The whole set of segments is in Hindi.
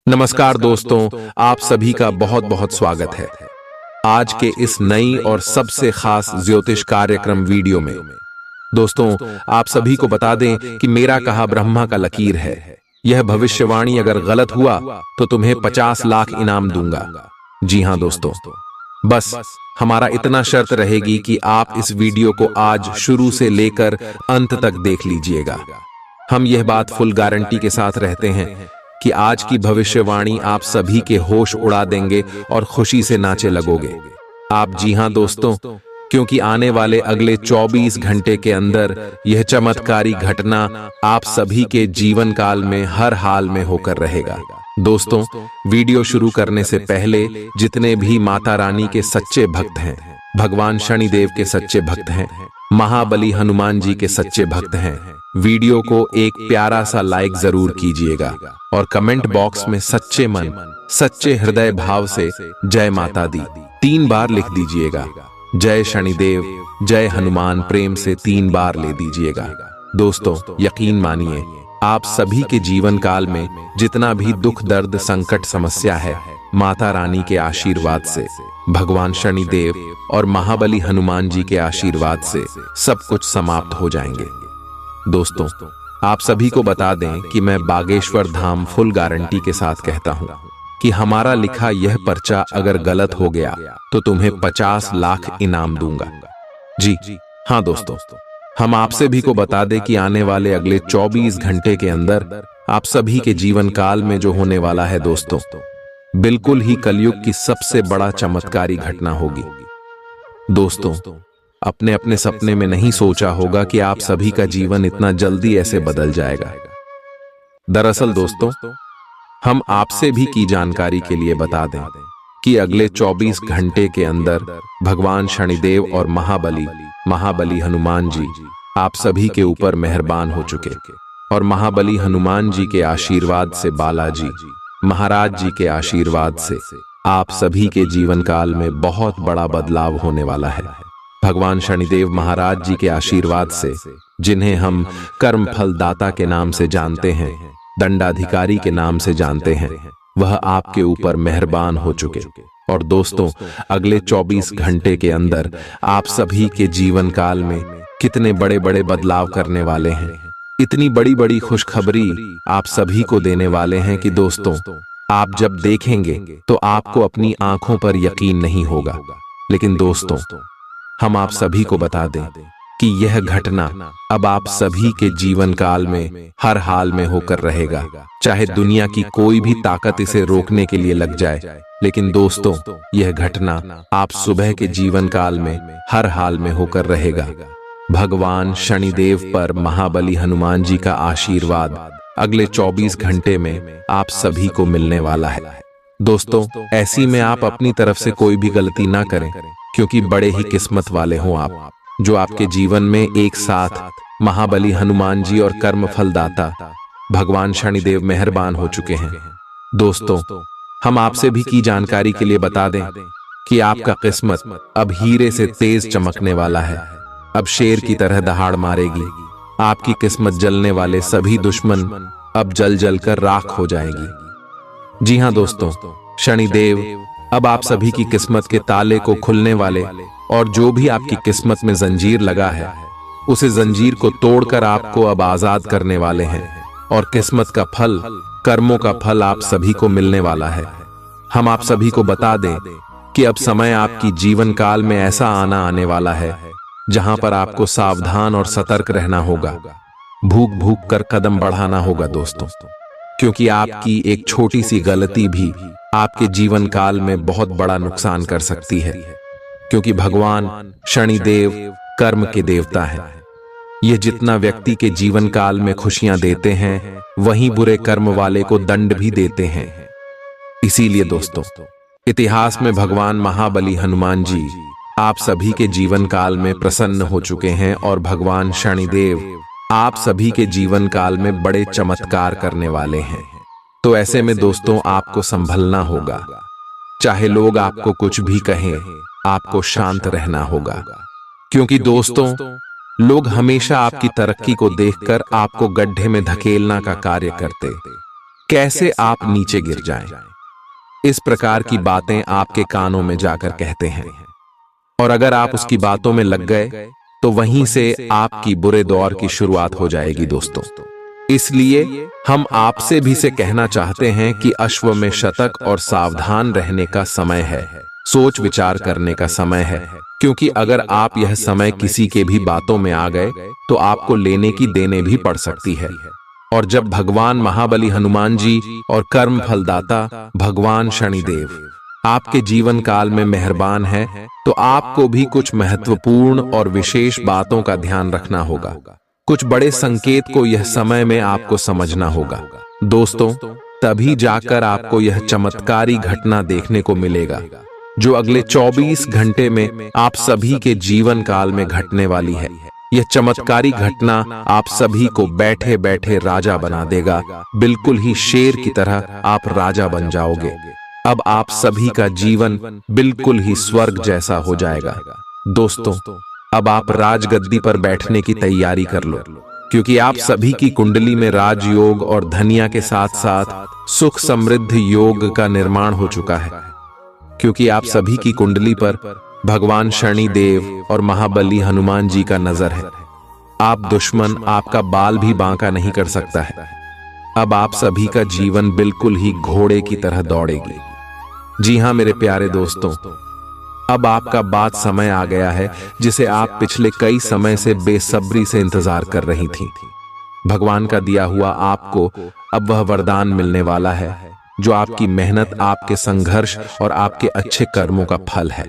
नमस्कार दोस्तों, आप सभी का बहुत बहुत स्वागत है आज के इस नई और सबसे खास ज्योतिष कार्यक्रम वीडियो में। दोस्तों, आप सभी को बता दें कि मेरा कहा ब्रह्मा का लकीर है। यह भविष्यवाणी अगर गलत हुआ तो तुम्हें 50 लाख इनाम दूंगा। जी हां दोस्तों, बस हमारा इतना शर्त रहेगी कि आप इस वीडियो को आज शुरू से लेकर अंत तक देख लीजिएगा। हम यह बात फुल गारंटी के साथ रहते हैं कि आज की भविष्यवाणी आप सभी के होश उड़ा देंगे और खुशी से नाचे लगोगे आप। जी हां दोस्तों, क्योंकि आने वाले अगले 24 घंटे के अंदर यह चमत्कारी घटना आप सभी के जीवन काल में हर हाल में होकर रहेगा। दोस्तों, वीडियो शुरू करने से पहले जितने भी माता रानी के सच्चे भक्त हैं, भगवान शनिदेव के सच्चे भक्त हैं, महाबली हनुमान जी के सच्चे भक्त हैं, वीडियो को एक प्यारा सा लाइक जरूर कीजिएगा और कमेंट बॉक्स में सच्चे मन सच्चे हृदय भाव से जय माता दी 3 बार लिख दीजिएगा। जय शनिदेव, जय हनुमान प्रेम से 3 बार ले दीजिएगा। दोस्तों, यकीन मानिए, आप सभी के जीवन काल में जितना भी दुख दर्द संकट समस्या है, माता रानी के आशीर्वाद से, भगवान शनिदेव और महाबली हनुमान जी के आशीर्वाद से सब कुछ समाप्त हो जाएंगे। दोस्तों, आप सभी को बता दें कि मैं बागेश्वर धाम फुल गारंटी के साथ कहता हूं कि हमारा लिखा यह पर्चा अगर गलत हो गया तो तुम्हें 50 लाख इनाम दूंगा। जी हां दोस्तों, हम आप सभी को बता दें कि आने वाले अगले 24 घंटे के अंदर आप सभी के जीवन काल में जो होने वाला है दोस्तों, बिल्कुल ही कलयुग की सबसे बड़ा चमत्कारी घटना होगी। दोस्तों, अपने अपने सपने में नहीं सोचा होगा कि आप सभी का जीवन इतना जल्दी ऐसे बदल जाएगा। दरअसल दोस्तों, हम आपसे भी की जानकारी के लिए बता दें कि अगले 24 घंटे के अंदर भगवान शनिदेव और महाबली हनुमान जी आप सभी के ऊपर मेहरबान हो चुके और महाबली हनुमान जी के आशीर्वाद से, बालाजी महाराज जी के आशीर्वाद से आप सभी के जीवन काल में बहुत बड़ा बदलाव होने वाला है। भगवान शनिदेव महाराज जी के आशीर्वाद से, जिन्हें हम कर्म फल दाता के नाम से जानते हैं, दंडाधिकारी के नाम से जानते हैं, वह आपके ऊपर मेहरबान हो चुके। और दोस्तों, अगले 24 घंटे के अंदर आप सभी के जीवन काल में कितने बड़े बड़े बदलाव करने वाले हैं, इतनी बड़ी बड़ी खुशखबरी आप सभी को देने वाले हैं कि दोस्तों, आप जब देखेंगे तो आपको अपनी आंखों पर यकीन नहीं होगा। लेकिन दोस्तों, हम आप सभी को बता दें कि यह घटना अब आप सभी के जीवन काल में हर हाल में होकर रहेगा, चाहे दुनिया की कोई भी ताकत इसे रोकने के लिए लग जाए। लेकिन दोस्तों, यह घटना आप सुबह के जीवन काल में हर हाल में होकर रहेगा। भगवान शनिदेव पर महाबली हनुमान जी का आशीर्वाद अगले 24 घंटे में आप सभी को मिलने वाला है। दोस्तों, ऐसी में आप अपनी तरफ से कोई भी गलती ना करें, क्योंकि बड़े ही किस्मत वाले हों आप, जो आपके जीवन में एक साथ महाबली हनुमान जी और कर्म फलदाता भगवान शनिदेव मेहरबान हो चुके हैं। दोस्तों, हम आपसे भी की जानकारी के लिए बता दें कि आपका किस्मत अब हीरे से तेज चमकने वाला है, अब शेर की तरह दहाड़ मारेगी। आपकी किस्मत जलने वाले सभी दुश्मन अब जल जल कर राख हो जाएगी। जी हां दोस्तों, शनिदेव अब आप सभी की किस्मत के ताले को खुलने वाले और जो भी आपकी किस्मत में जंजीर लगा है, उसे जंजीर को तोड़कर आपको अब आजाद करने वाले हैं और किस्मत का फल, कर्मों का फल आप सभी को मिलने वाला है। हम आप सभी को बता दें कि अब समय आपकी जीवन काल में ऐसा आने वाला है जहां पर आपको सावधान और सतर्क रहना होगा, भूख भूख कर कदम बढ़ाना होगा दोस्तों, क्योंकि आपकी एक छोटी सी गलती भी आपके जीवन काल में बहुत बड़ा नुकसान कर सकती है। क्योंकि भगवान शनिदेव कर्म के देवता है। ये जितना व्यक्ति के जीवन काल में खुशियां देते हैं, वहीं बुरे कर्म वाले को दंड भी देते हैं। इसीलिए दोस्तों, इतिहास में भगवान महाबली हनुमान जी आप सभी के जीवन काल में प्रसन्न हो चुके हैं और भगवान शनिदेव आप सभी के जीवन काल में बड़े चमत्कार करने वाले हैं। तो ऐसे में दोस्तों, आपको संभलना होगा। चाहे लोग आपको कुछ भी कहें, आपको शांत रहना होगा, क्योंकि दोस्तों, लोग हमेशा आपकी तरक्की को देखकर आपको गड्ढे में धकेलना का कार्य करते। कैसे आप नीचे गिर जाएं। इस प्रकार की बातें आपके कानों में जाकर कहते हैं, और अगर आप उसकी बातों में लग गए तो वहीं से आपकी बुरे दौर की शुरुआत हो जाएगी दोस्तों। इसलिए हम आपसे भी से कहना चाहते हैं कि अश्व में शतक और सावधान रहने का समय है, सोच विचार करने का समय है, क्योंकि अगर आप यह समय किसी के भी बातों में आ गए तो आपको लेने की देने भी पड़ सकती है। और जब भगवान महाबली हनुमान जी और कर्म फलदाता भगवान शनिदेव आपके जीवन काल में मेहरबान है, तो आपको भी कुछ महत्वपूर्ण और विशेष बातों का ध्यान रखना होगा। कुछ बड़े संकेत को यह समय में आपको समझना होगा दोस्तों, तभी जाकर आपको यह चमत्कारी घटना देखने को मिलेगा जो अगले 24 घंटे में आप सभी के जीवन काल में घटने वाली है। यह चमत्कारी घटना आप सभी को बैठे बैठे राजा बना देगा, बिल्कुल ही शेर की तरह आप राजा बन जाओगे। अब आप सभी का जीवन बिल्कुल ही स्वर्ग जैसा हो जाएगा दोस्तों। अब आप राजगद्दी पर बैठने की तैयारी कर लो, क्योंकि आप सभी की कुंडली में राजयोग और धनिया के साथ साथ सुख समृद्ध योग का निर्माण हो चुका है, क्योंकि आप सभी की कुंडली पर भगवान शनिदेव और महाबली हनुमान जी का नजर है। आप दुश्मन आपका बाल भी बांका नहीं कर सकता है। अब आप सभी का जीवन बिल्कुल ही घोड़े की तरह दौड़ेगी। जी हां मेरे प्यारे दोस्तों, अब आपका बात समय आ गया है जिसे आप पिछले कई समय से बेसब्री से इंतजार कर रही थी। भगवान का दिया हुआ आपको अब वह वरदान मिलने वाला है जो आपकी मेहनत, आपके संघर्ष और आपके अच्छे कर्मों का फल है।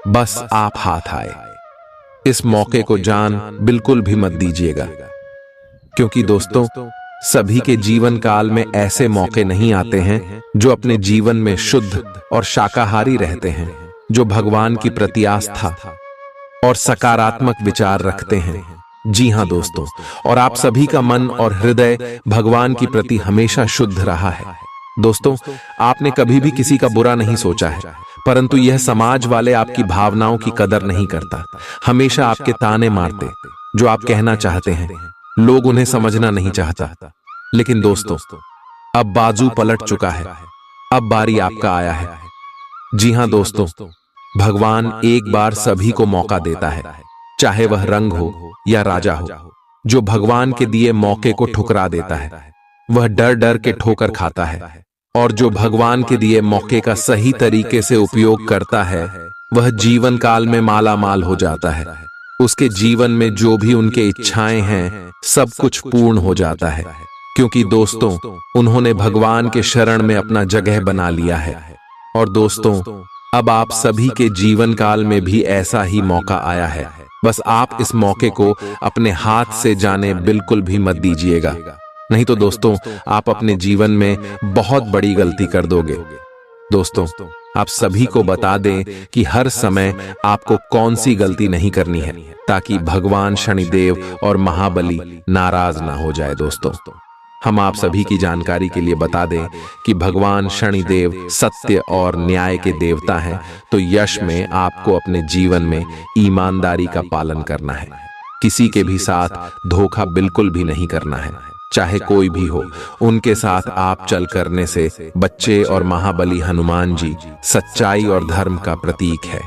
बस आप हाथ आए। इस मौके को जान बिल्कुल भी मत दीजिएगा, क्योंकि दोस्तों सभी के जीवन काल में ऐसे मौके नहीं आते हैं जो अपने जीवन में शुद्ध और शाकाहारी रहते हैं, जो भगवान की प्रति आस्था और सकारात्मक विचार रखते हैं। जी हां दोस्तों, और आप सभी का मन और हृदय भगवान की प्रति हमेशा शुद्ध रहा है। दोस्तों, आपने कभी भी किसी का बुरा नहीं सोचा है, परंतु यह समाज वाले आपकी भावनाओं की कदर नहीं करता, हमेशा आपके ताने मारते। जो आप कहना चाहते हैं लोग उन्हें समझना नहीं चाहता। लेकिन दोस्तों, अब बाजू पलट चुका है, अब बारी आपका आया है। जी हां दोस्तों, भगवान एक बार सभी को मौका देता है, चाहे वह रंग हो या राजा हो। जो भगवान के दिए मौके को ठुकरा देता है वह डर डर के ठोकर खाता है, और जो भगवान के दिए मौके का सही तरीके से उपयोग करता है वह जीवन काल में माला माल हो जाता है। उसके जीवन में जो भी उनके इच्छाएं हैं सब कुछ पूर्ण हो जाता है, क्योंकि दोस्तों उन्होंने भगवान के शरण में अपना जगह बना लिया है। और दोस्तों, अब आप सभी के जीवन काल में भी ऐसा ही मौका आया है। बस आप इस मौके को अपने हाथ से जाने बिल्कुल भी मत दीजिएगा, नहीं तो दोस्तों आप अपने जीवन में बहुत बड़ी गलती कर दोगे। दोस्तों, आप सभी को बता दें कि हर समय आपको कौन सी गलती नहीं करनी है, ताकि भगवान शनिदेव और महाबली नाराज ना हो जाए। दोस्तों, हम आप सभी की जानकारी के लिए बता दें कि भगवान शनिदेव सत्य और न्याय के देवता हैं, तो यश में आपको अपने जीवन में ईमानदारी का पालन करना है। किसी के भी साथ धोखा बिल्कुल भी नहीं करना है, चाहे कोई भी हो। उनके साथ आप चल करने से बच्चे और महाबली हनुमान जी सच्चाई और धर्म का प्रतीक है।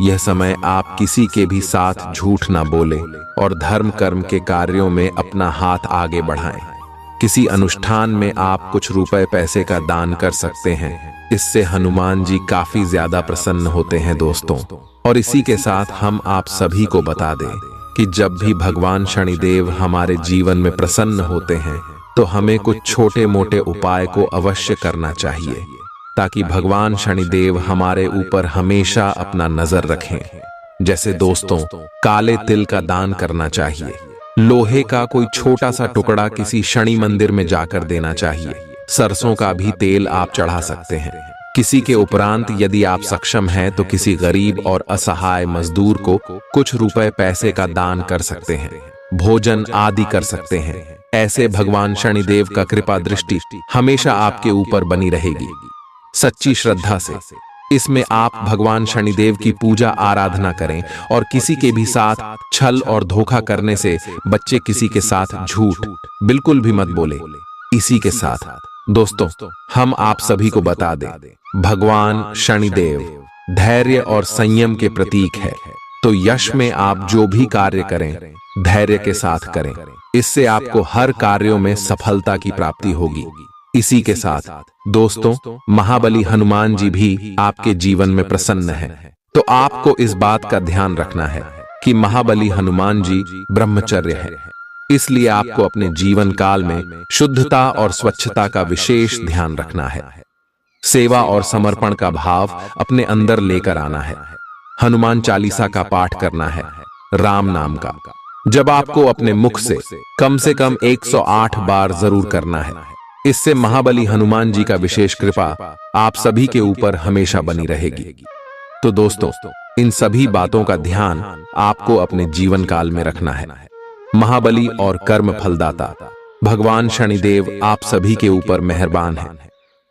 यह समय आप किसी के भी साथ झूठ ना बोले और धर्म कर्म के कार्यों में अपना हाथ आगे बढ़ाएं। किसी अनुष्ठान में आप कुछ रुपए पैसे का दान कर सकते हैं, इससे हनुमान जी काफी ज्यादा प्रसन्न होते हैं दोस्तों। और इसी के साथ हम आप सभी को बता दें कि जब भी भगवान शनिदेव हमारे जीवन में प्रसन्न होते हैं तो हमें कुछ छोटे मोटे उपाय को अवश्य करना चाहिए, ताकि भगवान शनिदेव हमारे ऊपर हमेशा अपना नजर रखें। जैसे दोस्तों, काले तिल का दान करना चाहिए, लोहे का कोई छोटा सा टुकड़ा किसी शनि मंदिर में जाकर देना चाहिए, सरसों का भी तेल आप चढ़ा सकते हैं। किसी के उपरांत यदि आप सक्षम हैं तो किसी गरीब और असहाय मजदूर को कुछ रुपए पैसे का दान कर सकते हैं, भोजन आदि कर सकते हैं। ऐसे भगवान शनिदेव का कृपा दृष्टि हमेशा आपके ऊपर बनी रहेगी, सच्ची श्रद्धा से। इसमें आप भगवान शनिदेव की पूजा आराधना करें और किसी के भी साथ छल और धोखा करने से बच्चे किसी के साथ झूठ बिल्कुल भी मत बोले। इसी के साथ दोस्तों, हम आप सभी को बता दें, भगवान शनिदेव धैर्य और संयम के प्रतीक है। तो यश में आप जो भी कार्य करें, धैर्य के साथ करें। इससे आपको हर कार्यों में सफलता की प्राप्ति होगी। इसी के साथ दोस्तों, महाबली हनुमान जी भी आपके जीवन में प्रसन्न हैं। तो आपको इस बात का ध्यान रखना है कि महाबली हनुमान जी ब्रह्मचर्य है, इसलिए आपको अपने जीवन काल में शुद्धता और स्वच्छता का विशेष ध्यान रखना है। सेवा और समर्पण का भाव अपने अंदर लेकर आना है। हनुमान चालीसा का पाठ करना है, राम नाम का जब आपको अपने मुख से कम 108 बार जरूर करना है। इससे महाबली हनुमान जी का विशेष कृपा आप सभी के ऊपर हमेशा बनी रहेगी। तो दोस्तों, इन सभी बातों का ध्यान आपको अपने जीवन काल में रखना है। महाबली और कर्म फलदाता भगवान शनिदेव आप सभी के ऊपर मेहरबान हैं।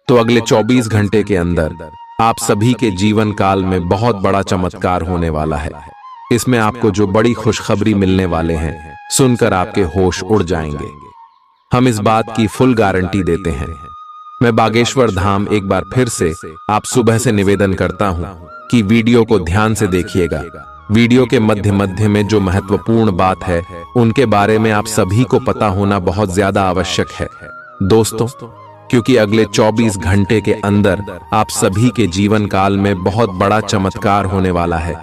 तो अगले 24 घंटे के अंदर आप सभी के जीवन काल में बहुत बड़ा चमत्कार होने वाला है। इसमें आपको जो बड़ी खुशखबरी मिलने वाले हैं, सुनकर आपके होश उड़ जाएंगे। हम इस बात की फुल गारंटी देते हैं। मैं बागेश्वर धाम एक बार फिर से आप सुबह से निवेदन करता हूं कि वीडियो को ध्यान से देखिएगा। वीडियो के मध्य मध्य में जो महत्वपूर्ण बात है, उनके बारे में आप सभी को पता होना बहुत ज्यादा आवश्यक है दोस्तों, क्योंकि अगले 24 घंटे के अंदर आप सभी के जीवन काल में बहुत बड़ा चमत्कार होने वाला है।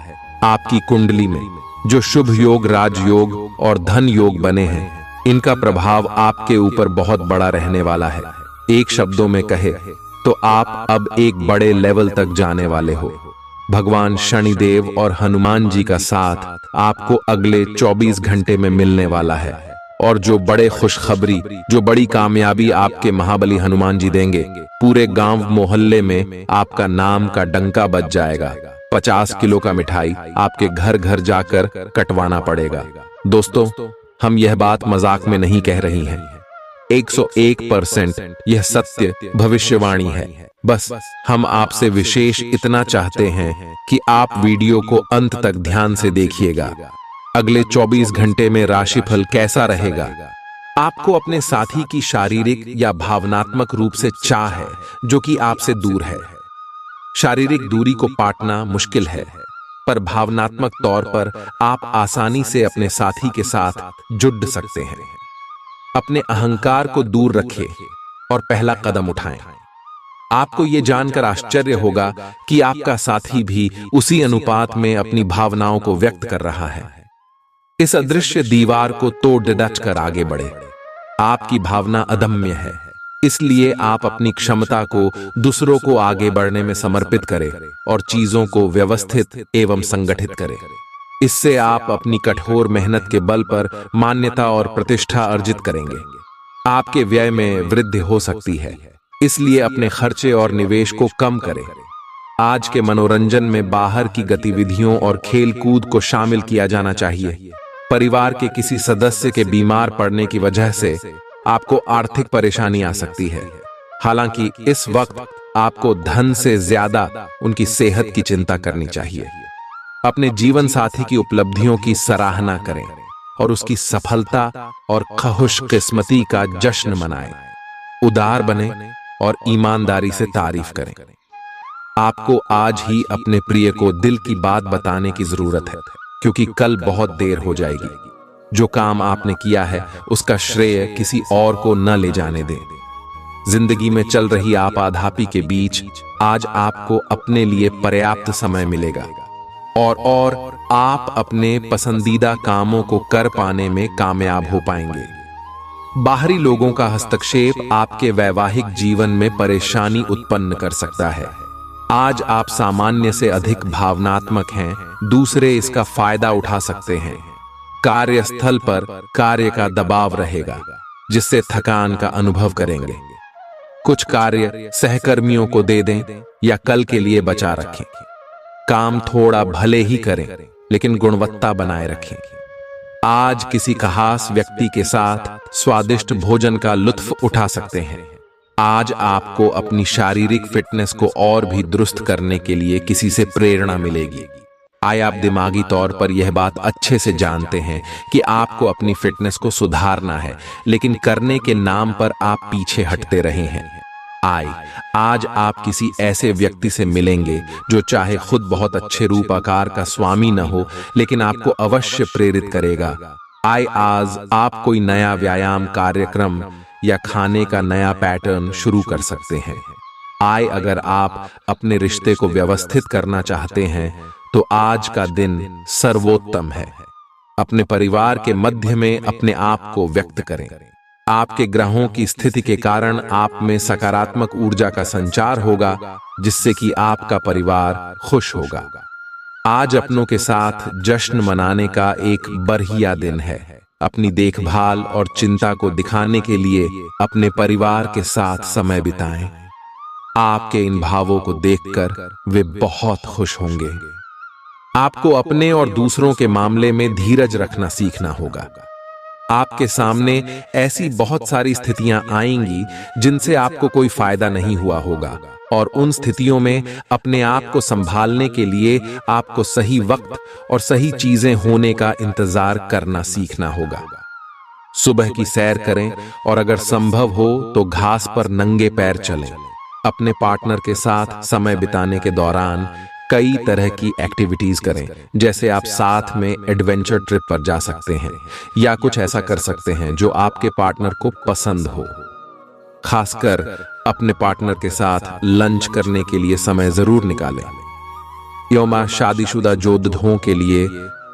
आपकी कुंडली में जो शुभ योग, राजयोग और धन योग बने हैं, इनका प्रभाव आपके ऊपर बहुत बड़ा रहने वाला है। एक शब्दों में कहे तो आप अब एक बड़े लेवल तक जाने वाले हो। भगवान शनिदेव और हनुमान जी का साथ आपको अगले 24 घंटे में मिलने वाला है। और जो बड़े खुशखबरी, जो बड़ी कामयाबी आपके महाबली हनुमान जी देंगे, पूरे गांव मोहल्ले में आपका नाम का डंका बज जाएगा। 50 किलो का मिठाई आपके घर घर जाकर कटवाना पड़ेगा। दोस्तों, हम यह बात मजाक में नहीं कह रही हैं। 101% यह सत्य भविष्यवाणी है। बस हम आपसे विशेष इतना चाहते हैं कि आप वीडियो को अंत तक ध्यान से देखिएगा। अगले 24 घंटे में राशिफल कैसा रहेगा? आपको अपने साथी की शारीरिक या भावनात्मक रूप से चाह है, जो कि आपसे दूर है। शारीरिक दूरी को पाटना मुश्किल है, पर भावनात्मक तौर पर आप आसानी से अपने साथी के साथ जुड़ सकते हैं। अपने अहंकार को दूर रखें और पहला कदम उठाएं। आपको यह जानकर आश्चर्य होगा कि आपका साथी भी उसी अनुपात में अपनी भावनाओं को व्यक्त कर रहा है। इस अदृश्य दीवार को तोड़ डट कर आगे बढ़े। आपकी भावना अदम्य है, इसलिए आप अपनी क्षमता को दूसरों को आगे बढ़ने में समर्पित करें और चीजों को व्यवस्थित एवं संगठित करें। इससे आप अपनी कठोर मेहनत के बल पर मान्यता और प्रतिष्ठा अर्जित करेंगे। आपके व्यय में वृद्धि हो सकती है, इसलिए अपने खर्चे और निवेश को कम करें। आज के मनोरंजन में बाहर की गतिविधियों और खेल कूद को शामिल किया जाना चाहिए। परिवार के किसी सदस्य के बीमार पड़ने की वजह से आपको आर्थिक परेशानी आ सकती है। हालांकि इस वक्त आपको धन से ज्यादा उनकी सेहत की चिंता करनी चाहिए। अपने जीवन साथी की उपलब्धियों की सराहना करें और उसकी सफलता और खुशकिस्मती का जश्न मनाएं। उदार बने और ईमानदारी से तारीफ करें। आपको आज ही अपने प्रिय को दिल की बात बताने की जरूरत है, क्योंकि कल बहुत देर हो जाएगी। जो काम आपने किया है, उसका श्रेय किसी और को न ले जाने दें। जिंदगी में चल रही आपाधापी के बीच आज आपको अपने लिए पर्याप्त समय मिलेगा और आप अपने पसंदीदा कामों को कर पाने में कामयाब हो पाएंगे। बाहरी लोगों का हस्तक्षेप आपके वैवाहिक जीवन में परेशानी उत्पन्न कर सकता है। आज आप सामान्य से अधिक भावनात्मक हैं, दूसरे इसका फायदा उठा सकते हैं। कार्यस्थल पर कार्य का दबाव रहेगा, जिससे थकान का अनुभव करेंगे। कुछ कार्य सहकर्मियों को दे दें या कल के लिए बचा रखें। काम थोड़ा भले ही करें, लेकिन गुणवत्ता बनाए रखें। आज किसी खास व्यक्ति के साथ स्वादिष्ट भोजन का लुत्फ उठा सकते हैं। आज आपको अपनी शारीरिक फिटनेस को और भी दुरुस्त करने के लिए किसी से प्रेरणा मिलेगी। आए आप दिमागी तौर पर यह बात अच्छे से जानते हैं कि आपको अपनी फिटनेस को सुधारना है, लेकिन करने के नाम पर आप पीछे हटते रहे हैं। आज आप किसी ऐसे व्यक्ति से मिलेंगे जो चाहे खुद बहुत अच्छे रूप आकार का स्वामी न हो, लेकिन आपको अवश्य प्रेरित करेगा। आज आप कोई नया व्यायाम कार्यक्रम या खाने का नया पैटर्न शुरू कर सकते हैं। अगर आप अपने रिश्ते को व्यवस्थित करना चाहते हैं तो आज का दिन सर्वोत्तम है। अपने परिवार के मध्य में अपने आप को व्यक्त करें। आपके ग्रहों की स्थिति के कारण आप में सकारात्मक ऊर्जा का संचार होगा, जिससे कि आपका परिवार खुश होगा। आज अपनों के साथ जश्न मनाने का एक बढ़िया दिन है। अपनी देखभाल और चिंता को दिखाने के लिए अपने परिवार के साथ समय बिताएं। आपके इन भावों को देखकर वे बहुत खुश होंगे। आपको अपने और दूसरों के मामले में धीरज रखना सीखना होगा। आपके सामने ऐसी बहुत सारी स्थितियां आएंगी जिनसे आपको कोई फायदा नहीं हुआ होगा, और उन स्थितियों में अपने आप को संभालने के लिए आपको सही वक्त और सही चीजें होने का इंतजार करना सीखना होगा। सुबह की सैर करें और अगर संभव हो तो घास पर नंगे पैर चलें। अपने पार्टनर के साथ समय बिताने के दौरान कई तरह की एक्टिविटीज करें, जैसे आप साथ में एडवेंचर ट्रिप पर जा सकते हैं या कुछ ऐसा कर सकते हैं जो आपके पार्टनर को पसंद हो। खासकर अपने पार्टनर के साथ लंच करने के लिए समय जरूर निकालें। यौमा शादीशुदा जोड़ों के लिए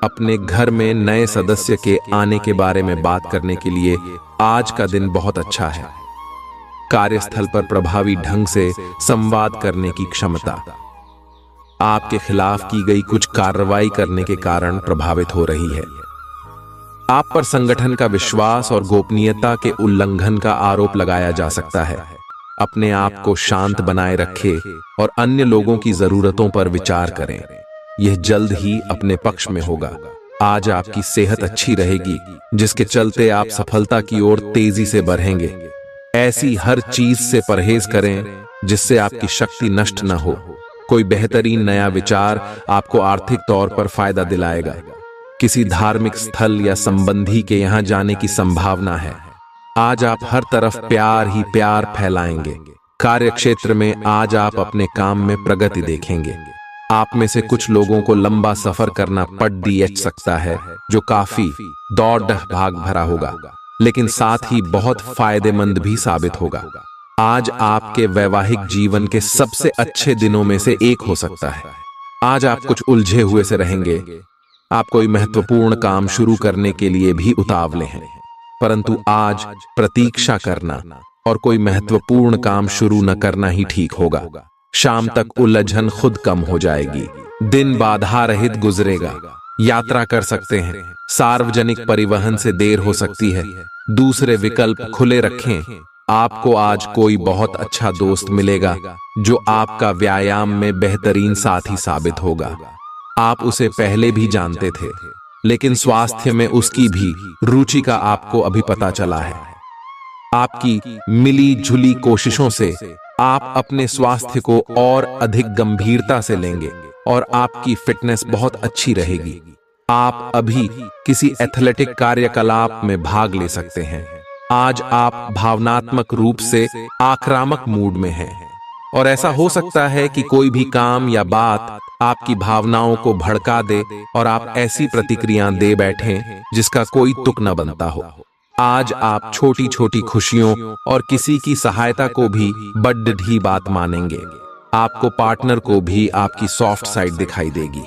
अपने घर में नए सदस्य के आने के बारे में बात करने के लिए आज का दिन बहुत अच्छा है। कार्यस्थल पर प्रभावी ढंग से संवाद करने की क्षमता आपके खिलाफ की गई कुछ कार्रवाई करने के कारण प्रभावित हो रही है। आप पर संगठन का विश्वास और गोपनीयता के उल्लंघन का आरोप लगाया जा सकता है। अपने आप को शांत बनाए रखें और अन्य लोगों की जरूरतों पर विचार करें। यह जल्द ही अपने पक्ष में होगा। आज आपकी सेहत अच्छी रहेगी, जिसके चलते आप सफलता की ओर तेजी से बढ़ेंगे। ऐसी हर चीज से परहेज करें जिससे आपकी शक्ति नष्ट न हो। कोई बेहतरीन नया विचार आपको आर्थिक तौर पर फायदा दिलाएगा। किसी धार्मिक स्थल या संबंधी के यहां जाने की संभावना है। आज आप हर तरफ प्यार ही प्यार फैलाएंगे। कार्य क्षेत्र में आज आप अपने काम में प्रगति देखेंगे। आप में से कुछ लोगों को लंबा सफर करना पड़ सकता है, जो काफी दौड़ भाग भरा होगा, लेकिन साथ ही बहुत फायदेमंद भी साबित होगा। आज आपके वैवाहिक जीवन के सबसे अच्छे दिनों में से एक हो सकता है। आज आप कुछ उलझे हुए से रहेंगे। आप कोई महत्वपूर्ण काम शुरू करने के लिए भी उतावले हैं, परंतु आज प्रतीक्षा करना और कोई महत्वपूर्ण काम शुरू न करना ही ठीक होगा। शाम तक उलझन खुद कम हो जाएगी। दिन बाधा रहित गुजरेगा। यात्रा कर सकते हैं। सार्वजनिक परिवहन से देर हो सकती है। दूसरे विकल्प खुले रखें। आपको आज कोई बहुत अच्छा दोस्त मिलेगा जो आपका व्यायाम में बेहतरीन साथी साबित होगा। आप उसे पहले भी जानते थे, लेकिन स्वास्थ्य में उसकी भी रुचि का आपको अभी पता चला है। आपकी मिली जुली कोशिशों से आप अपने स्वास्थ्य को और अधिक गंभीरता से लेंगे और आपकी फिटनेस बहुत अच्छी रहेगी। आप अभी किसी एथलेटिक कार्यकलाप में भाग ले सकते हैं। आज आप भावनात्मक रूप से आक्रामक मूड में हैं, और ऐसा हो सकता है कि कोई भी काम या बात आपकी भावनाओं को भड़का दे और आप ऐसी प्रतिक्रिया दे बैठें जिसका कोई तुक न बनता हो। आज आप छोटी छोटी खुशियों और किसी की सहायता को भी बड़ी बात मानेंगे। आपको पार्टनर को भी आपकी सॉफ्ट साइड दिखाई देगी।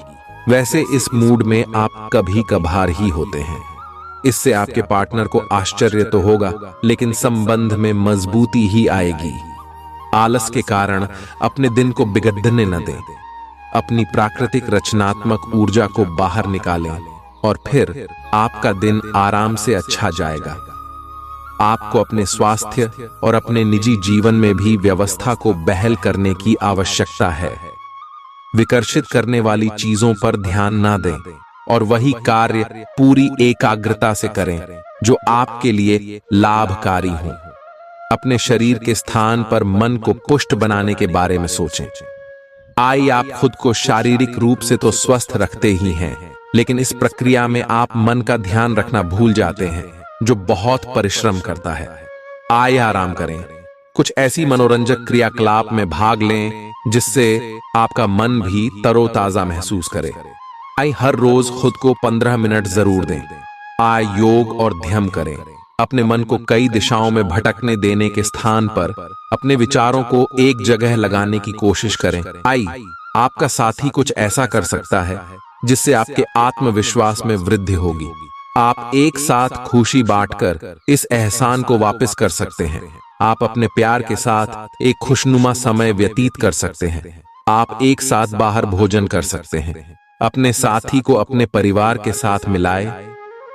वैसे इस मूड में आप कभी कभार ही होते हैं। इससे आपके पार्टनर को आश्चर्य तो होगा, लेकिन संबंध में मजबूती ही आएगी। आलस के कारण अपने दिन को बिगड़ने न दें। अपनी प्राकृतिक रचनात्मक ऊर्जा को बाहर निकालें और फिर आपका दिन आराम से अच्छा जाएगा। आपको अपने स्वास्थ्य और अपने निजी जीवन में भी व्यवस्था को बहाल करने की आवश्यकता है। विकर्षित करने वाली चीजों पर ध्यान ना दें और वही कार्य पूरी एकाग्रता से करें जो आपके लिए लाभकारी हो। अपने शरीर के स्थान पर मन को पुष्ट बनाने के बारे में सोचें। आप खुद को शारीरिक रूप से तो स्वस्थ रखते ही हैं, लेकिन इस प्रक्रिया में आप मन का ध्यान रखना भूल जाते हैं, जो बहुत परिश्रम करता है। आराम करें। कुछ ऐसी मनोरंजक क्रियाकलाप में भाग लें जिससे आपका मन भी तरोताजा महसूस करे। हर रोज खुद को 15 मिनट जरूर दें। योग और ध्यान करें। अपने मन को कई दिशाओं में भटकने देने के स्थान पर अपने विचारों को एक जगह लगाने की कोशिश करें। आपका साथी कुछ ऐसा कर सकता है जिससे आपके आत्मविश्वास में वृद्धि होगी। आप एक साथ खुशी बांटकर इस एहसान को वापस कर सकते हैं। आप अपने प्यार के साथ एक खुशनुमा समय व्यतीत कर सकते हैं। आप एक साथ बाहर भोजन कर सकते हैं। अपने साथी को अपने परिवार के साथ मिलाए।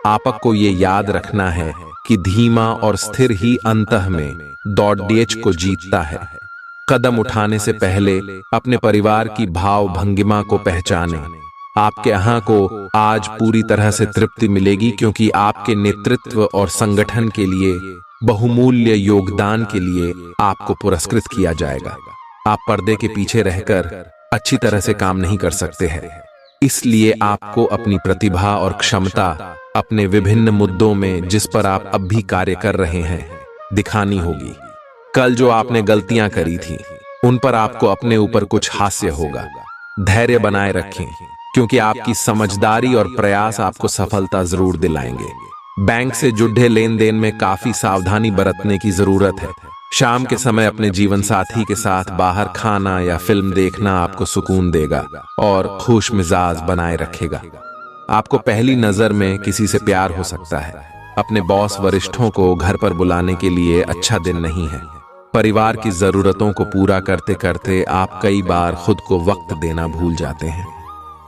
आपको ये याद रखना है कि धीमा और स्थिर ही अंतः में दौड़ को जीतता है। कदम उठाने से पहले अपने परिवार की भाव भंगिमा को पहचानें। आपके यहाँ को आज पूरी तरह से तृप्ति मिलेगी क्योंकि आपके नेतृत्व और संगठन के लिए बहुमूल्य योगदान के लिए आपको पुरस्कृत किया जाएगा। आप पर्दे के पीछे रहकर अच्छी तरह से काम नहीं कर सकते हैं, इसलिए आपको अपनी प्रतिभा और क्षमता अपने विभिन्न मुद्दों में जिस पर आप अब भी कार्य कर रहे हैं दिखानी होगी। कल जो आपने गलतियां करी थी उन पर आपको अपने ऊपर कुछ हास्य होगा। धैर्य बनाए रखें क्योंकि आपकी समझदारी और प्रयास आपको सफलता जरूर दिलाएंगे। बैंक से जुड़े लेन देन में काफी सावधानी बरतने की जरूरत है। शाम के समय अपने जीवन साथी के साथ बाहर खाना या फिल्म देखना आपको सुकून देगा और खुश मिजाज बनाए रखेगा। आपको पहली नजर में किसी से प्यार हो सकता है। अपने बॉस वरिष्ठों को घर पर बुलाने के लिए अच्छा दिन नहीं है। परिवार की जरूरतों को पूरा करते करते आप कई बार खुद को वक्त देना भूल जाते हैं,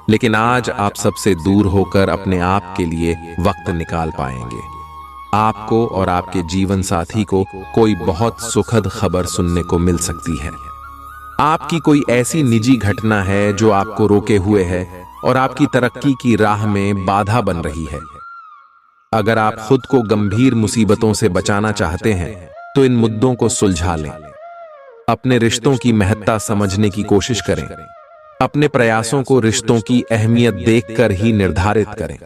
लेकिन आज आप सबसे दूर होकर अपने आप के लिए वक्त निकाल पाएंगे। आपको और आपके जीवन साथी को कोई बहुत सुखद खबर सुनने को मिल सकती है। आपकी कोई ऐसी निजी घटना है जो आपको रोके हुए है और आपकी तरक्की की राह में बाधा बन रही है। अगर आप खुद को गंभीर मुसीबतों से बचाना चाहते हैं तो इन मुद्दों को सुलझा लें। अपने रिश्तों की महत्ता समझने की कोशिश करें। अपने प्रयासों को रिश्तों की अहमियत देखकर ही निर्धारित करें।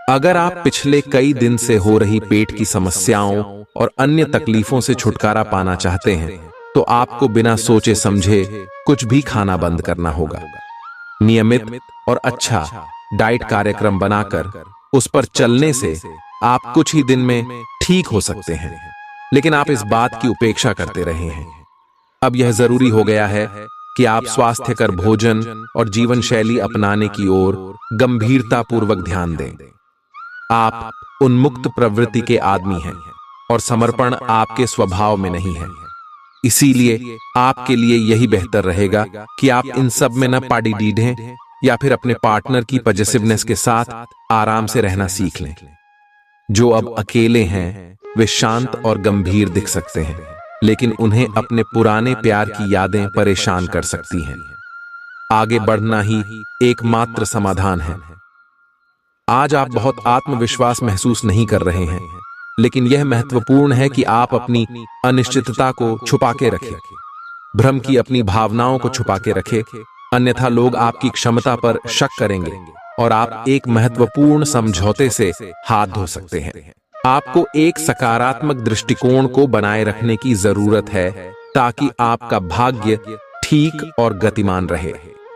अगर आप पिछले कई दिन से हो रही पेट की समस्याओं और अन्य तकलीफों से छुटकारा पाना चाहते हैं तो आपको बिना सोचे समझे कुछ भी खाना बंद करना होगा। नियमित और अच्छा डाइट कार्यक्रम बनाकर उस पर चलने से आप कुछ ही दिन में ठीक हो सकते हैं, लेकिन आप इस बात की उपेक्षा करते रहे हैं। अब यह जरूरी हो गया है कि आप स्वास्थ्यकर भोजन और जीवन शैली अपनाने की ओर गंभीरतापूर्वक ध्यान दें। आप उन्मुक्त प्रवृत्ति के आदमी हैं और समर्पण आपके स्वभाव में नहीं है। इसीलिए आपके लिए यही बेहतर रहेगा कि आप इन सब में न पाड़ी डीढ़ें या फिर अपने पार्टनर की पॉजिटिवनेस के साथ आराम से रहना सीख लें। जो अब अकेले हैं वे शांत और गंभीर दिख सकते हैं, लेकिन उन्हें अपने पुराने प्यार की यादें परेशान कर सकती हैं। आगे बढ़ना ही एकमात्र समाधान है। आज आप बहुत आत्मविश्वास महसूस नहीं कर रहे हैं, लेकिन यह महत्वपूर्ण है कि आप अपनी अनिश्चितता को छुपा के रखें। भ्रम की अपनी भावनाओं को छुपा के रखें, अन्यथा लोग आपकी क्षमता पर शक करेंगे और आप एक महत्वपूर्ण समझौते से हाथ धो सकते हैं। आपको एक सकारात्मक दृष्टिकोण को बनाए रखने की जरूरत है ताकि आपका भाग्य ठीक और गतिमान रहे।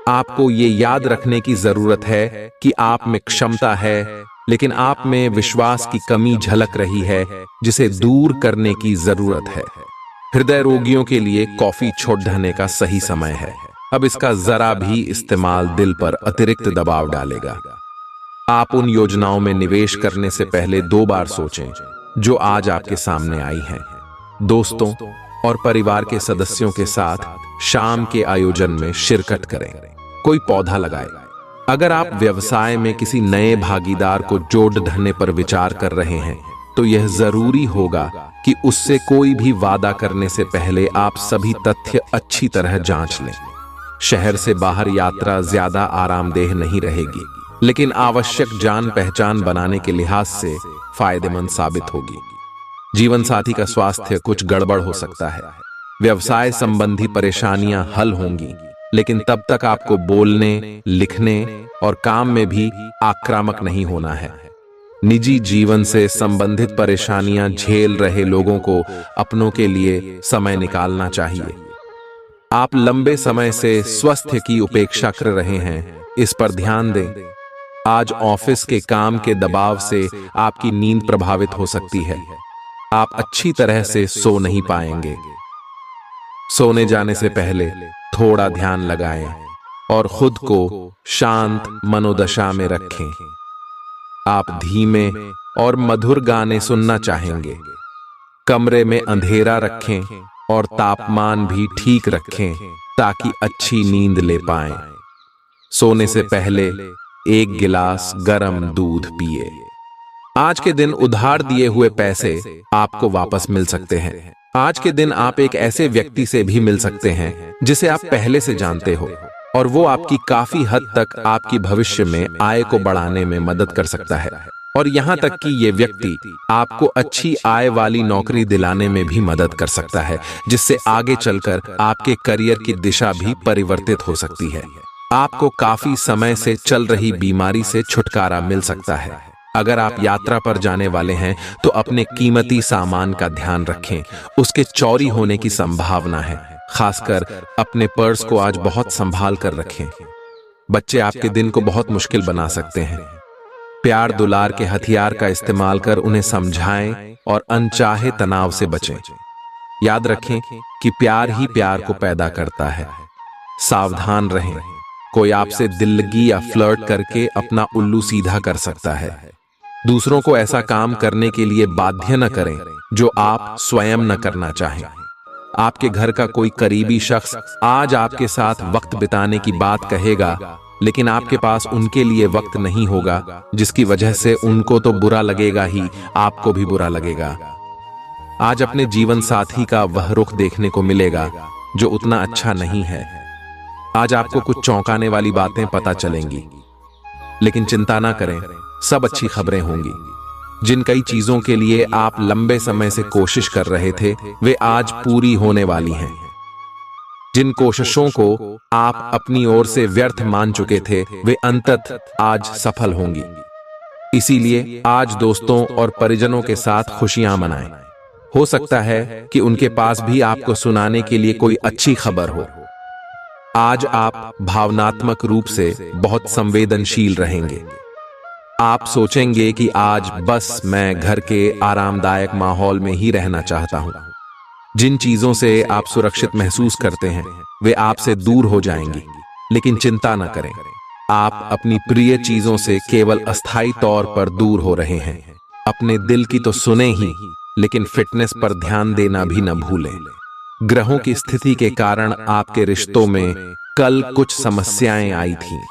आपको ये याद रखने की जरूरत है कि आप में क्षमता है, लेकिन आप में विश्वास की कमी झलक रही है जिसे दूर करने की जरूरत है। हृदय रोगियों के लिए कॉफी छोड़ देने का सही समय है। अब इसका जरा भी इस्तेमाल दिल पर अतिरिक्त दबाव डालेगा। आप उन योजनाओं में निवेश करने से पहले 2 बार सोचें जो आज आपके सामने आई हैं। दोस्तों और परिवार के सदस्यों के साथ शाम के आयोजन में शिरकत करें। कोई पौधा लगाए। अगर आप व्यवसाय में किसी नए भागीदार को जोड़ ढाने पर विचार कर रहे हैं तो यह जरूरी होगा कि उससे कोई भी वादा करने से पहले आप सभी तथ्य अच्छी तरह जांच लें। शहर से बाहर यात्रा ज्यादा आरामदेह नहीं रहेगी, लेकिन आवश्यक जान पहचान बनाने के लिहाज से फायदेमंद साबित होगी। जीवन साथी का स्वास्थ्य कुछ गड़बड़ हो सकता है। व्यवसाय संबंधी परेशानियां हल होंगी, लेकिन तब तक आपको बोलने, लिखने और काम में भी आक्रामक नहीं होना है। निजी जीवन से संबंधित परेशानियां झेल रहे लोगों को अपनों के लिए समय निकालना चाहिए। आप लंबे समय से स्वास्थ्य की उपेक्षा कर रहे हैं, इस पर ध्यान दें। आज ऑफिस के काम के दबाव से आपकी नींद प्रभावित हो सकती है। आप अच्छी तरह से सो नहीं पाएंगे। सोने जाने से पहले थोड़ा ध्यान लगाएं और खुद को शांत मनोदशा में रखें। आप धीमे और मधुर गाने सुनना चाहेंगे। कमरे में अंधेरा रखें और तापमान भी ठीक रखें ताकि अच्छी नींद ले पाएं। सोने से पहले 1 गिलास गर्म दूध पिए। आज के दिन उधार दिए हुए पैसे आपको वापस मिल सकते हैं। आज के दिन आप एक ऐसे व्यक्ति से भी मिल सकते हैं जिसे आप पहले से जानते हो और वो आपकी काफी हद तक आपकी भविष्य में आय को बढ़ाने में मदद कर सकता है। और यहाँ तक कि ये व्यक्ति आपको अच्छी आय वाली नौकरी दिलाने में भी मदद कर सकता है, जिससे आगे चलकर आपके करियर की दिशा भी परिवर्तित हो सकती है। आपको काफी समय से चल रही बीमारी से छुटकारा मिल सकता है। अगर आप यात्रा पर जाने वाले हैं तो अपने कीमती सामान का ध्यान रखें, उसके चोरी होने की संभावना है। खासकर अपने पर्स को आज बहुत संभाल कर रखें। बच्चे आपके दिन को बहुत मुश्किल बना सकते हैं। प्यार दुलार के हथियार का इस्तेमाल कर उन्हें समझाएं और अनचाहे तनाव से बचें। याद रखें कि प्यार ही प्यार को पैदा करता है। सावधान रहें, कोई आपसे दिल्लगी या फ्लर्ट करके अपना उल्लू सीधा कर सकता है। दूसरों को ऐसा काम करने के लिए बाध्य न करें जो आप स्वयं न करना चाहें। आपके घर का कोई करीबी शख्स आज आपके साथ वक्त बिताने की बात कहेगा, लेकिन आपके पास उनके लिए वक्त नहीं होगा, जिसकी वजह से उनको तो बुरा लगेगा ही, आपको भी बुरा लगेगा। आज अपने जीवन साथी का वह रुख देखने को मिलेगा जो उतना अच्छा नहीं है। आज आपको कुछ चौंकाने वाली बातें पता चलेंगी, लेकिन चिंता ना करें, सब अच्छी खबरें होंगी। जिन कई चीजों के लिए आप लंबे समय से कोशिश कर रहे थे, वे आज पूरी होने वाली हैं। जिन कोशिशों को आप अपनी ओर से व्यर्थ मान चुके थे, वे अंततः आज सफल होंगी। इसीलिए आज दोस्तों और परिजनों के साथ खुशियां मनाएं। हो सकता है कि उनके पास भी आपको सुनाने के लिए कोई अच्छी खबर हो। आज आप भावनात्मक रूप से बहुत संवेदनशील रहेंगे। आप सोचेंगे कि आज बस मैं घर के आरामदायक माहौल में ही रहना चाहता हूं। जिन चीजों से आप सुरक्षित महसूस करते हैं, वे आपसे दूर हो जाएंगी, लेकिन चिंता न करें, आप अपनी प्रिय चीजों से केवल अस्थायी तौर पर दूर हो रहे हैं। अपने दिल की तो सुने ही, लेकिन फिटनेस पर ध्यान देना भी न भूलें। ग्रहों की स्थिति के कारण आपके रिश्तों में कल कुछ समस्याएं आई थीं,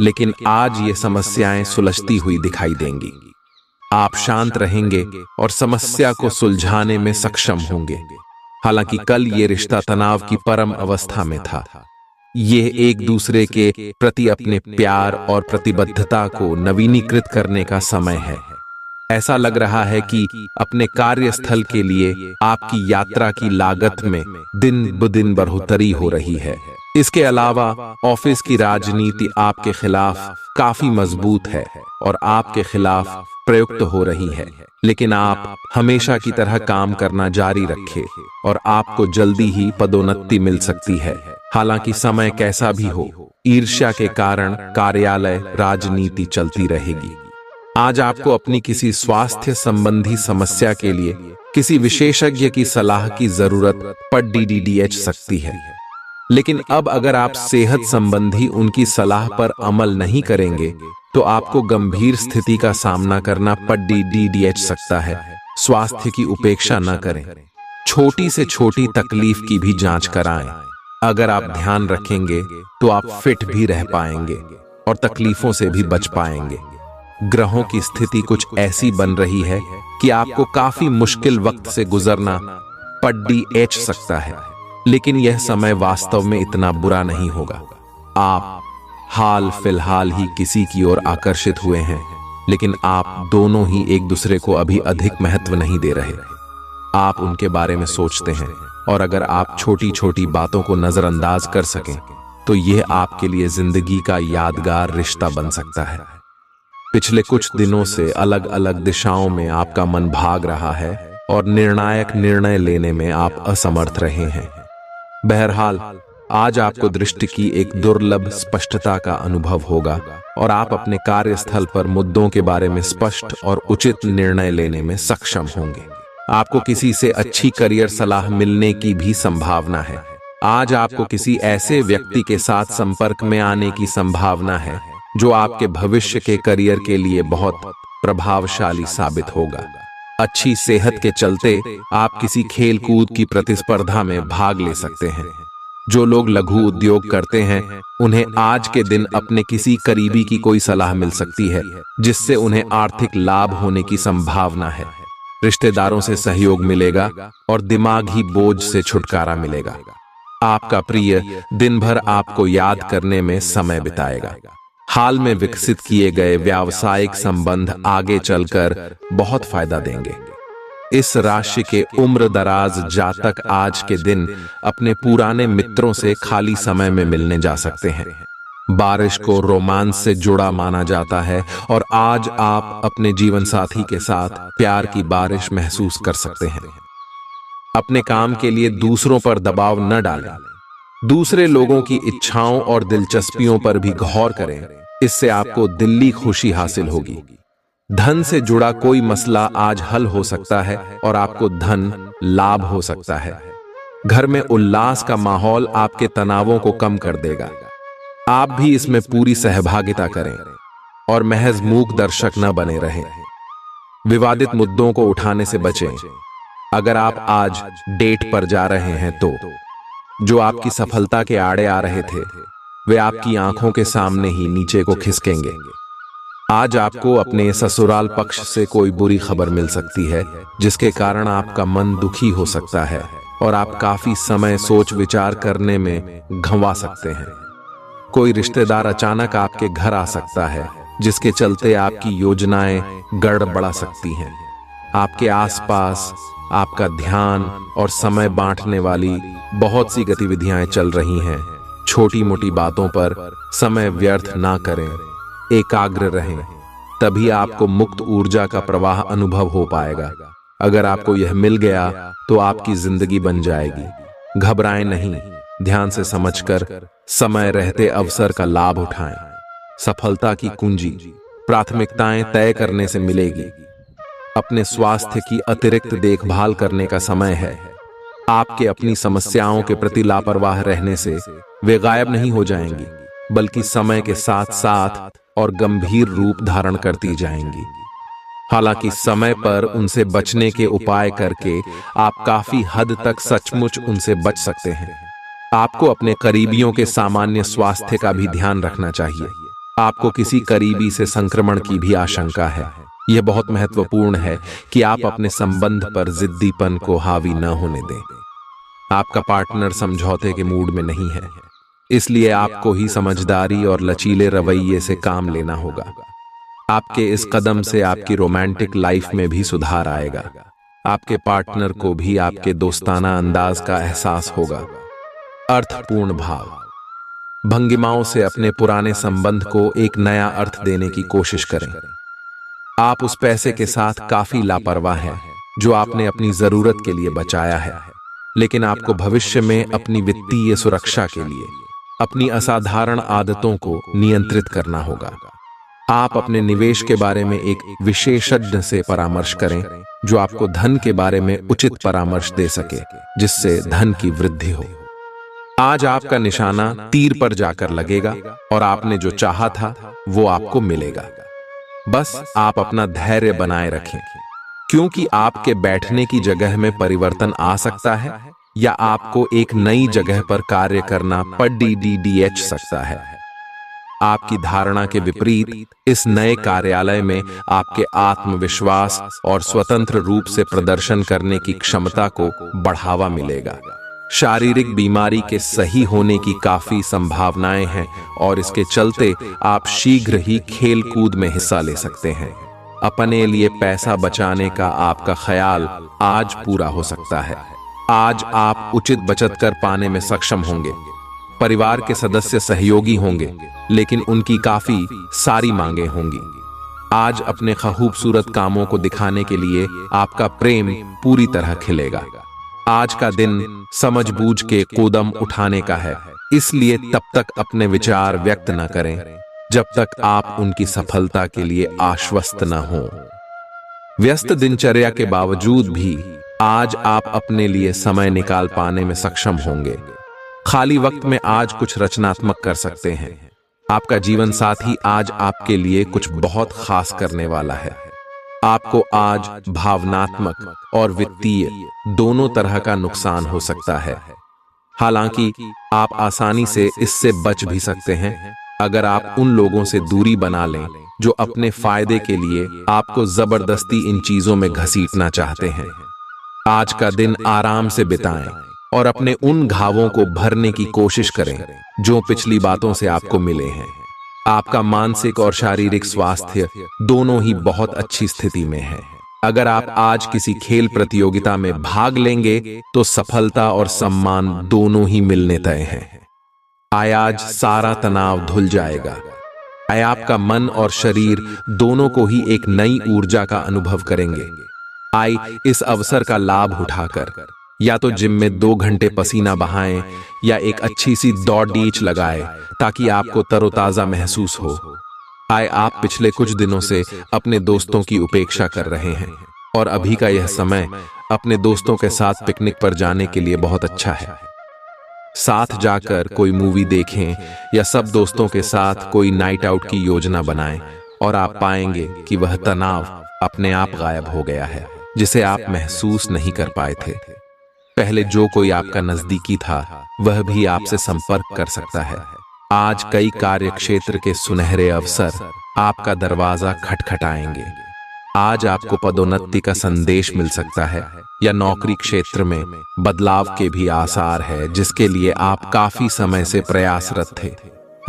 लेकिन आज ये समस्याएं सुलझती हुई दिखाई देंगी। आप शांत रहेंगे और समस्या को सुलझाने में सक्षम होंगे। हालांकि कल ये रिश्ता तनाव की परम अवस्था में था। ये एक दूसरे के प्रति अपने प्यार और प्रतिबद्धता को नवीनीकृत करने का समय है। ऐसा लग रहा है कि अपने कार्यस्थल के लिए आपकी यात्रा की लागत में दिन ब दिन बढ़ोतरी हो रही है। इसके अलावा ऑफिस की राजनीति आपके खिलाफ काफी मजबूत है और आपके खिलाफ प्रयुक्त हो रही है, लेकिन आप हमेशा की तरह काम करना जारी रखें और आपको जल्दी ही पदोन्नति मिल सकती है। हालांकि समय कैसा भी हो, ईर्ष्या के कारण कार्यालय राजनीति चलती रहेगी। आज आपको अपनी किसी स्वास्थ्य संबंधी समस्या के लिए किसी विशेषज्ञ की सलाह की जरूरत पड़ DDDH सकती है, लेकिन अब अगर आप सेहत संबंधी उनकी सलाह पर अमल नहीं करेंगे तो आपको गंभीर स्थिति का सामना करना पड़ DDDH सकता है। स्वास्थ्य की उपेक्षा न करें, छोटी से छोटी तकलीफ की भी जांच कराएं। अगर आप ध्यान रखेंगे तो आप फिट भी रह पाएंगे और तकलीफों से भी बच पाएंगे। ग्रहों की स्थिति कुछ ऐसी बन रही है कि आपको काफी मुश्किल वक्त से गुजरना पड़ DH सकता है, लेकिन यह समय वास्तव में इतना बुरा नहीं होगा। आप हाल फिलहाल ही किसी की ओर आकर्षित हुए हैं, लेकिन आप दोनों ही एक दूसरे को अभी अधिक महत्व नहीं दे रहे। आप उनके बारे में सोचते हैं और अगर आप छोटी छोटी बातों को नजरअंदाज कर सकें तो यह आपके लिए जिंदगी का यादगार रिश्ता बन सकता है। पिछले कुछ दिनों से अलग अलग दिशाओं में आपका मन भाग रहा है और निर्णायक निर्णय लेने में आप असमर्थ रहे हैं। बहरहाल, आज आपको दृष्टि की एक दुर्लभ स्पष्टता का अनुभव होगा और आप अपने कार्यस्थल पर मुद्दों के बारे में स्पष्ट और उचित निर्णय लेने में सक्षम होंगे। आपको किसी से अच्छी करियर सलाह मिलने की भी संभावना है। आज आपको किसी ऐसे व्यक्ति के साथ संपर्क में आने की संभावना है जो आपके भविष्य के करियर के लिए बहुत प्रभावशाली साबित होगा। अच्छी सेहत के चलते आप किसी खेल कूद की प्रतिस्पर्धा में भाग ले सकते हैं। जो लोग लघु उद्योग करते हैं, उन्हें आज के दिन अपने किसी करीबी की कोई सलाह मिल सकती है जिससे उन्हें आर्थिक लाभ होने की संभावना है। रिश्तेदारों से सहयोग मिलेगा और दिमागी बोझ से छुटकारा मिलेगा। आपका प्रिय दिन भर आपको याद करने में समय बिताएगा। हाल में विकसित किए गए व्यावसायिक संबंध आगे चलकर बहुत फायदा देंगे। इस राशि के उम्र दराज जातक आज के दिन अपने पुराने मित्रों से खाली समय में मिलने जा सकते हैं। बारिश को रोमांस से जुड़ा माना जाता है और आज आप अपने जीवन साथी के साथ प्यार की बारिश महसूस कर सकते हैं। अपने काम के लिए दूसरों पर दबाव न डालें। दूसरे लोगों की इच्छाओं और दिलचस्पियों पर भी गौर करें। इससे आपको दिल्ली खुशी हासिल होगी। धन से जुड़ा कोई मसला आज हल हो सकता है और आपको धन लाभ हो सकता है। घर में उल्लास का माहौल आपके तनावों को कम कर देगा। आप भी इसमें पूरी सहभागिता करें और महज मूक दर्शक न बने रहें। विवादित मुद्दों को उठाने से बचें। अगर आप आज डेट पर जा रहे हैं तो जो आपकी सफलता के आड़े आ रहे थे, वे आपकी आंखों के सामने ही नीचे को खिसकेंगे। आज आपको अपने ससुराल पक्ष से कोई बुरी खबर मिल सकती है जिसके कारण आपका मन दुखी हो सकता है और आप काफी समय सोच विचार करने में घंवा सकते हैं। कोई रिश्तेदार अचानक आपके घर आ सकता है जिसके चलते आपकी योजनाएं गड़बड़ा सकती हैं। आपके आसपास आपका ध्यान और समय बांटने वाली बहुत सी गतिविधियां चल रही हैं। छोटी मोटी बातों पर समय व्यर्थ ना करें, एकाग्र रहें, तभी आपको मुक्त ऊर्जा का प्रवाह अनुभव हो पाएगा। अगर आपको यह मिल गया तो आपकी जिंदगी बन जाएगी। घबराएं नहीं, ध्यान से समझकर समय रहते अवसर का लाभ उठाएं। सफलता की कुंजी प्राथमिकताएं तय करने से मिलेगी। अपने स्वास्थ्य की अतिरिक्त देखभाल करने का समय है। आपके अपनी समस्याओं के प्रति लापरवाह रहने से वे गायब नहीं हो जाएंगी, बल्कि समय के साथ साथ और गंभीर रूप धारण करती जाएंगी। हालांकि समय पर उनसे बचने के उपाय करके आप काफी हद तक सचमुच उनसे बच सकते हैं। आपको अपने करीबियों के सामान्य स्वास्थ्य का भी ध्यान रखना चाहिए। आपको किसी करीबी से संक्रमण की भी आशंका है। यह बहुत महत्वपूर्ण है कि आप अपने संबंध पर जिद्दीपन को हावी न होने दें। आपका पार्टनर समझौते के मूड में नहीं है, इसलिए आपको ही समझदारी और लचीले रवैये से काम लेना होगा। आपके इस कदम से आपकी रोमांटिक लाइफ में भी सुधार आएगा। आपके पार्टनर को भी आपके दोस्ताना अंदाज का एहसास होगा। अर्थपूर्ण भाव भंगिमाओं से अपने पुराने संबंध को एक नया अर्थ देने की कोशिश करें। आप उस पैसे के साथ काफी लापरवाह हैं जो आपने अपनी जरूरत के लिए बचाया है, लेकिन आपको भविष्य में अपनी वित्तीय सुरक्षा के लिए अपनी असाधारण आदतों को नियंत्रित करना होगा। आप अपने निवेश के बारे में एक विशेषज्ञ से परामर्श करें जो आपको धन के बारे में उचित परामर्श दे सके, जिससे धन की वृद्धि हो। आज आपका निशाना तीर पर जाकर लगेगा और आपने जो चाहा था वो आपको मिलेगा। बस आप अपना धैर्य बनाए रखें, क्योंकि आपके बैठने की जगह में परिवर्तन आ सकता है या आपको एक नई जगह पर कार्य करना पड़ सकता है। आपकी धारणा के विपरीत इस नए कार्यालय में आपके आत्मविश्वास और स्वतंत्र रूप से प्रदर्शन करने की क्षमता को बढ़ावा मिलेगा। शारीरिक बीमारी के सही होने की काफी संभावनाएं हैं और इसके चलते आप शीघ्र ही खेल कूद में हिस्सा ले सकते हैं। अपने लिए पैसा बचाने का आपका ख्याल आज पूरा हो सकता है। आज आप उचित बचत कर पाने में सक्षम होंगे। परिवार के सदस्य सहयोगी होंगे, लेकिन उनकी काफी सारी मांगे होंगी। आज अपने खूबसूरत कामों को दिखाने के लिए आपका प्रेम पूरी तरह खिलेगा। आज का दिन समझबूझ के कदम उठाने का है, इसलिए तब तक अपने विचार व्यक्त न करें जब तक आप उनकी सफलता के लिए आश्वस्त न हो। व्यस्त दिनचर्या के बावजूद भी आज आप अपने लिए समय निकाल पाने में सक्षम होंगे। खाली वक्त में आज कुछ रचनात्मक कर सकते हैं। आपका जीवन साथी आज आपके लिए कुछ बहुत खास करने वाला है। आपको आज भावनात्मक और वित्तीय दोनों तरह का नुकसान हो सकता है। हालांकि आप आसानी से इससे बच भी सकते हैं अगर आप उन लोगों से दूरी बना लें जो अपने फायदे के लिए आपको जबरदस्ती इन चीजों में घसीटना चाहते हैं। आज का दिन आराम से बिताएं और अपने उन घावों को भरने की कोशिश करें जो पिछली बातों से आपको मिले हैं। आपका मानसिक और शारीरिक स्वास्थ्य दोनों ही बहुत अच्छी स्थिति में है। अगर आप आज किसी खेल प्रतियोगिता में भाग लेंगे तो सफलता और सम्मान दोनों ही मिलने तय हैं। आज सारा तनाव धुल जाएगा। आपका मन और शरीर दोनों को ही एक नई ऊर्जा का अनुभव करेंगे। इस अवसर का लाभ उठाकर या तो जिम में 2 घंटे पसीना बहाएं या एक अच्छी सी दौड़ डीच लगाएं ताकि आपको तरोताजा महसूस हो। आप पिछले कुछ दिनों से अपने दोस्तों की उपेक्षा कर रहे हैं और अभी का यह समय अपने दोस्तों के साथ पिकनिक पर जाने के लिए बहुत अच्छा है। साथ जाकर कोई मूवी देखें या सब दोस्तों के साथ कोई नाइट आउट की योजना बनाएं और आप पाएंगे कि वह तनाव अपने आप गायब हो गया है जिसे आप महसूस नहीं कर पाए थे। पहले जो कोई आपका नजदीकी था वह भी आपसे संपर्क कर सकता है। आज कई कार्य क्षेत्र के सुनहरे अवसर आपका दरवाजा खटखटाएंगे। आज आपको पदोन्नति का संदेश मिल सकता है या नौकरी क्षेत्र में बदलाव के भी आसार है जिसके लिए आप काफी समय से प्रयासरत थे।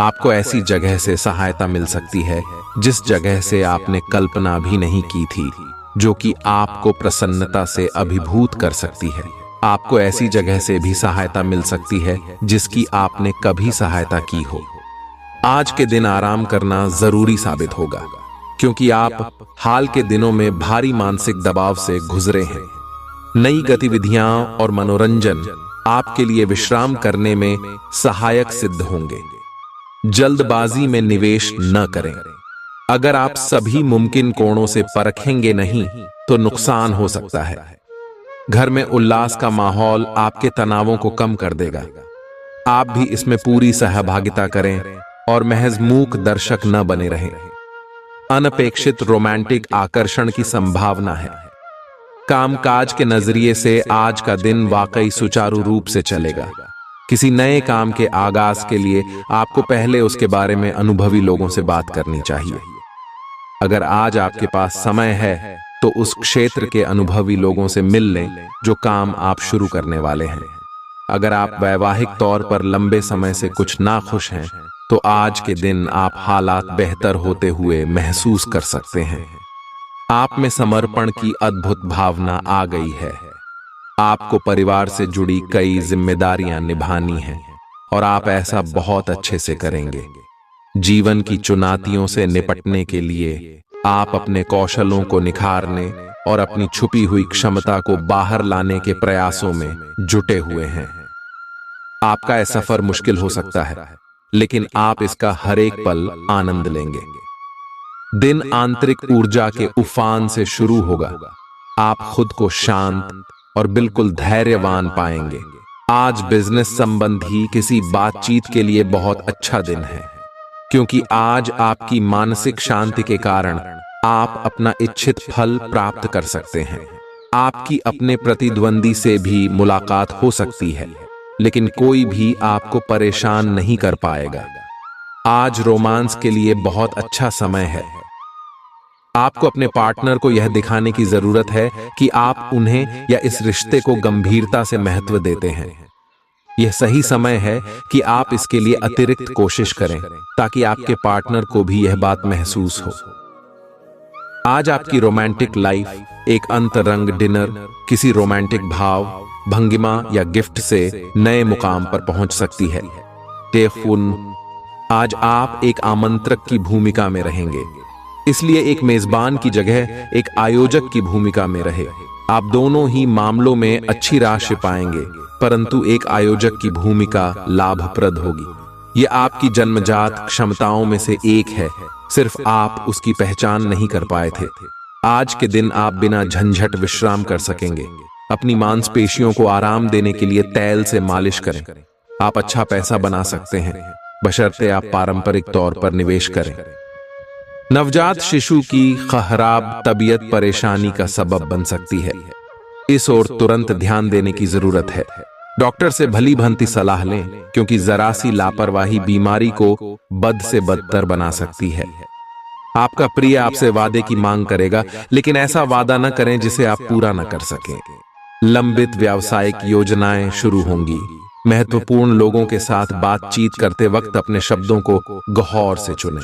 आपको ऐसी जगह से सहायता मिल सकती है जिस जगह से आपने कल्पना भी नहीं की थी, जो कि आपको प्रसन्नता से अभिभूत कर सकती है। आपको ऐसी जगह से भी सहायता मिल सकती है जिसकी आपने कभी सहायता की हो। आज के दिन आराम करना जरूरी साबित होगा क्योंकि आप हाल के दिनों में भारी मानसिक दबाव से गुजरे हैं। नई गतिविधियां और मनोरंजन आपके लिए विश्राम करने में सहायक सिद्ध होंगे। जल्दबाजी में निवेश न करें। अगर आप सभी मुमकिन कोणों से परखेंगे नहीं तो नुकसान हो सकता है। घर में उल्लास का माहौल आपके तनावों को कम कर देगा। आप भी इसमें पूरी सहभागिता करें और महज मूक दर्शक न बने रहें। अनपेक्षित रोमांटिक आकर्षण की संभावना है। कामकाज के नजरिए से आज का दिन वाकई सुचारू रूप से चलेगा। किसी नए काम के आगाज के लिए आपको पहले उसके बारे में अनुभवी लोगों से बात करनी चाहिए। अगर आज आपके पास समय है तो उस क्षेत्र के अनुभवी लोगों से मिल लें जो काम आप शुरू करने वाले हैं। अगर आप वैवाहिक तौर पर लंबे समय से कुछ नाखुश हैं तो आज के दिन आप हालात बेहतर होते हुए महसूस कर सकते हैं। आप में समर्पण की अद्भुत भावना आ गई है। आपको परिवार से जुड़ी कई जिम्मेदारियां निभानी हैं और आप ऐसा बहुत अच्छे से करेंगे। जीवन की चुनौतियों से निपटने के लिए आप अपने कौशलों को निखारने और अपनी छुपी हुई क्षमता को बाहर लाने के प्रयासों में जुटे हुए हैं। आपका यह सफर मुश्किल हो सकता है, लेकिन आप इसका हर एक पल आनंद लेंगे। दिन आंतरिक ऊर्जा के उफान से शुरू होगा। आप खुद को शांत और बिल्कुल धैर्यवान पाएंगे। आज बिजनेस संबंधी किसी बातचीत के लिए बहुत अच्छा दिन है, क्योंकि आज आपकी मानसिक शांति के कारण आप अपना इच्छित फल प्राप्त कर सकते हैं। आपकी अपने प्रतिद्वंदी से भी मुलाकात हो सकती है, लेकिन कोई भी आपको परेशान नहीं कर पाएगा। आज रोमांस के लिए बहुत अच्छा समय है। आपको अपने पार्टनर को यह दिखाने की जरूरत है कि आप उन्हें या इस रिश्ते को गंभीरता से महत्व देते हैं। यह सही समय है कि आप इसके लिए अतिरिक्त कोशिश करें ताकि आपके पार्टनर को भी यह बात महसूस हो। आज आपकी रोमांटिक लाइफ एक अंतरंग डिनर, किसी रोमांटिक भाव, भंगिमा या गिफ्ट से नए मुकाम पर पहुंच सकती है। टेफुन, आज आप एक आमंत्रक की भूमिका में रहेंगे। इसलिए एक मेजबान की जगह एक आयोजक की भूमिका में रहे। आप दोनों ही मामलों में अच्छी राशि पाएंगे, परंतु एक आयोजक की भूमिका लाभप्रद होगी। ये आपकी जन्मजात क्षमताओं में से एक है, सिर्फ आप उसकी पहचान नहीं कर पाए थे। आज के दिन आप बिना झंझट विश्राम कर सकेंगे। अपनी मांसपेशियों को आराम देने के लिए तेल से मालिश करें। आप अच्छा पैसा बना सकते हैं, बशर्ते आप पारंपरिक तौर पर निवेश करें। नवजात शिशु की खराब तबीयत परेशानी का सबब बन सकती है। इस ओर तुरंत ध्यान देने की जरूरत है। डॉक्टर से भली भांति सलाह लें, क्योंकि जरा सी लापरवाही बीमारी को बद से बदतर बना सकती है। आपका प्रिय आपसे वादे की मांग करेगा, लेकिन ऐसा वादा न करें जिसे आप पूरा न कर सकें। लंबित व्यावसायिक योजनाएं शुरू होंगी। महत्वपूर्ण लोगों के साथ बातचीत करते वक्त अपने शब्दों को गौर से चुनें।